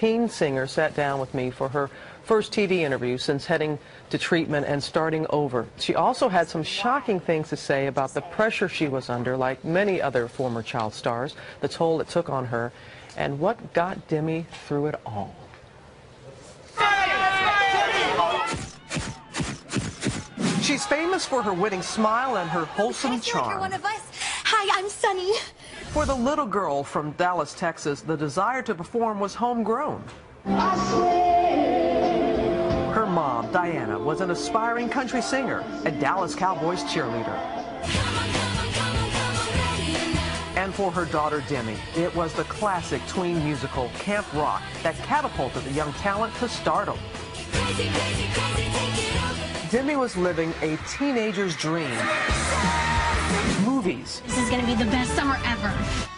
teen singer sat down with me for her first TV interview since heading to treatment and starting over. She also had some shocking things to say about the pressure she was under, like many other former child stars, the toll it took on her, and what got Demi through it all. She's famous for her winning smile and her wholesome charm. You're one of us. Hi, I'm Sunny. For the little girl from Dallas, Texas, the desire to perform was homegrown. Her mom, Diana, was an aspiring country singer, a Dallas Cowboys cheerleader. And for her daughter, Demi, it was the classic tween musical, Camp Rock, that catapulted the young talent to stardom. Demi was living a teenager's dream. Movies. This is going to be the best summer ever.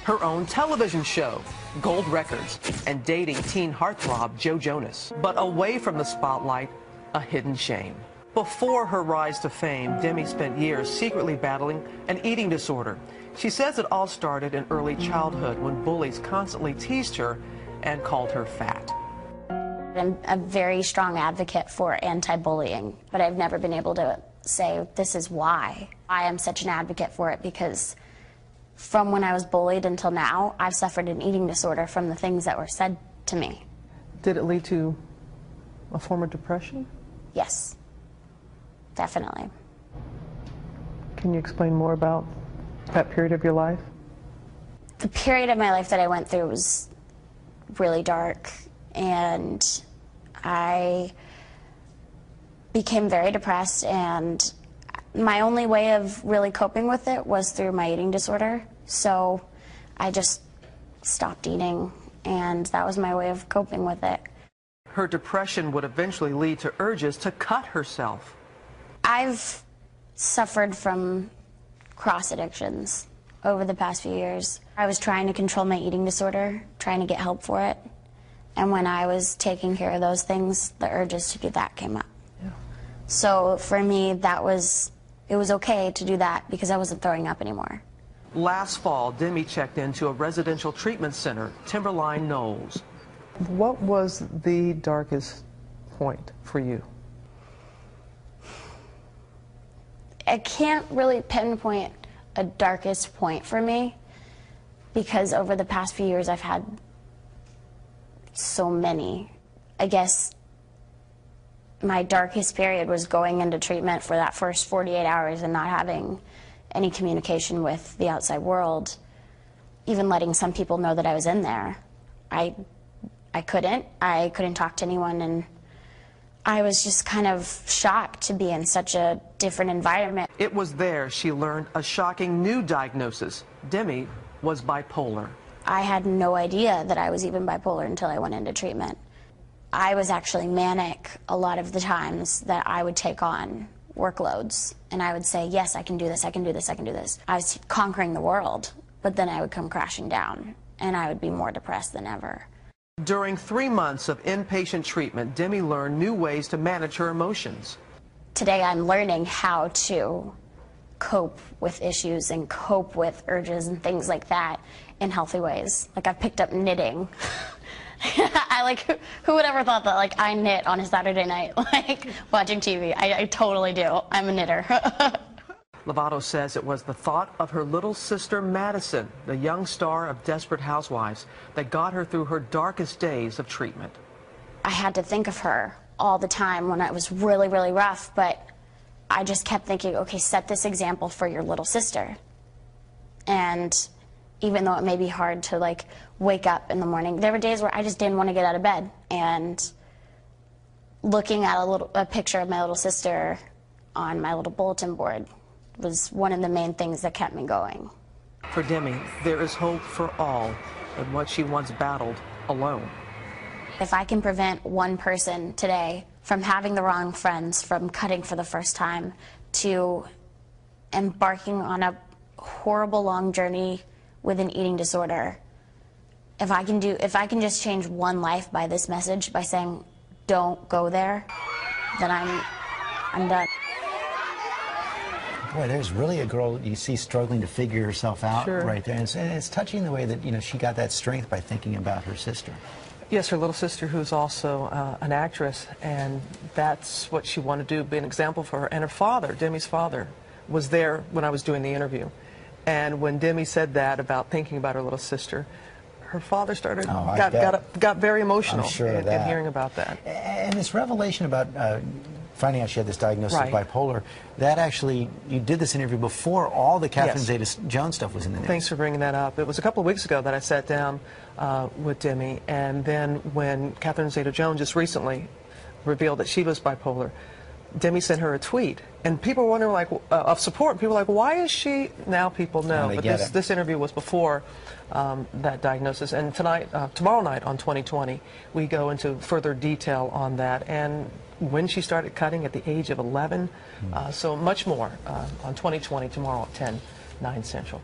Her own television show, Gold Records, and dating teen heartthrob Joe Jonas. But away from the spotlight, a hidden shame. Before her rise to fame, Demi spent years secretly battling an eating disorder. She says it all started in early childhood when bullies constantly teased her and called her fat. I'm a very strong advocate for anti-bullying, but I've never been able to say this is why. I am such an advocate for it because from when I was bullied until now, I've suffered an eating disorder from the things that were said to me. Did it lead to a form of depression? Yes, definitely. Can you explain more about that period of your life? The period of my life that I went through was really dark, and I became very depressed, and my only way of really coping with it was through my eating disorder. So I just stopped eating, and that was my way of coping with it. Her depression would eventually lead to urges to cut herself. I've suffered from cross addictions over the past few years. I was trying to control my eating disorder, trying to get help for it. And when I was taking care of those things, the urges to do that came up. Yeah. So for me, it was okay to do that because I wasn't throwing up anymore. Last fall, Demi checked into a residential treatment center, Timberline Knolls. What was the darkest point for you? I can't really pinpoint a darkest point for me because over the past few years I've had so many. I guess my darkest period was going into treatment for that first 48 hours and not having any communication with the outside world, even letting some people know that I was in there. I couldn't talk to anyone, and I was just kind of shocked to be in such a different environment. It was there she learned a shocking new diagnosis. Demi was bipolar. I had no idea that I was even bipolar until I went into treatment. I was actually manic a lot of the times that I would take on workloads, and I would say, yes, I can do this, I can do this, I can do this. I was conquering the world, but then I would come crashing down, and I would be more depressed than ever. During 3 months of inpatient treatment, Demi learned new ways to manage her emotions. Today I'm learning how to cope with issues and cope with urges and things like that in healthy ways. Like I've picked up knitting. Who would ever thought that I knit on a Saturday night, watching TV? I totally do. I'm a knitter. Lovato says it was the thought of her little sister Madison, the young star of Desperate Housewives, that got her through her darkest days of treatment. I had to think of her all the time when it was really, really rough, but I just kept thinking, okay, set this example for your little sister. And even though it may be hard to wake up in the morning, there were days where I just didn't want to get out of bed. And looking at a picture of my little sister on my little bulletin board was one of the main things that kept me going. For Demi, there is hope for all in what she once battled alone. If I can prevent one person today from having the wrong friends, from cutting for the first time, to embarking on a horrible long journey with an eating disorder, if I can just change one life by this message, by saying don't go there, then I'm done. Boy, there's really a girl you see struggling to figure herself out. Sure. Right there. And it's touching the way that, she got that strength by thinking about her sister. Yes, her little sister, who's also an actress, and that's what she wanted to do, be an example for her. And her father, Demi's father, was there when I was doing the interview. And when Demi said that about thinking about her little sister, her father started, got very emotional in hearing about that. And this revelation about finding out she had this diagnosis of bipolar, that actually, you did this interview before all the Catherine Zeta-Jones stuff was in the news. Thanks for bringing that up. It was a couple of weeks ago that I sat down with Demi, and then when Catherine Zeta-Jones just recently revealed that she was bipolar, Demi sent her a tweet, and people were wondering, like, of support. People were like, why is she? Now people know. But this interview was before that diagnosis. And tonight, tomorrow night on 2020, we go into further detail on that and when she started cutting at the age of 11. So much more on 2020 tomorrow at 10, 9 Central.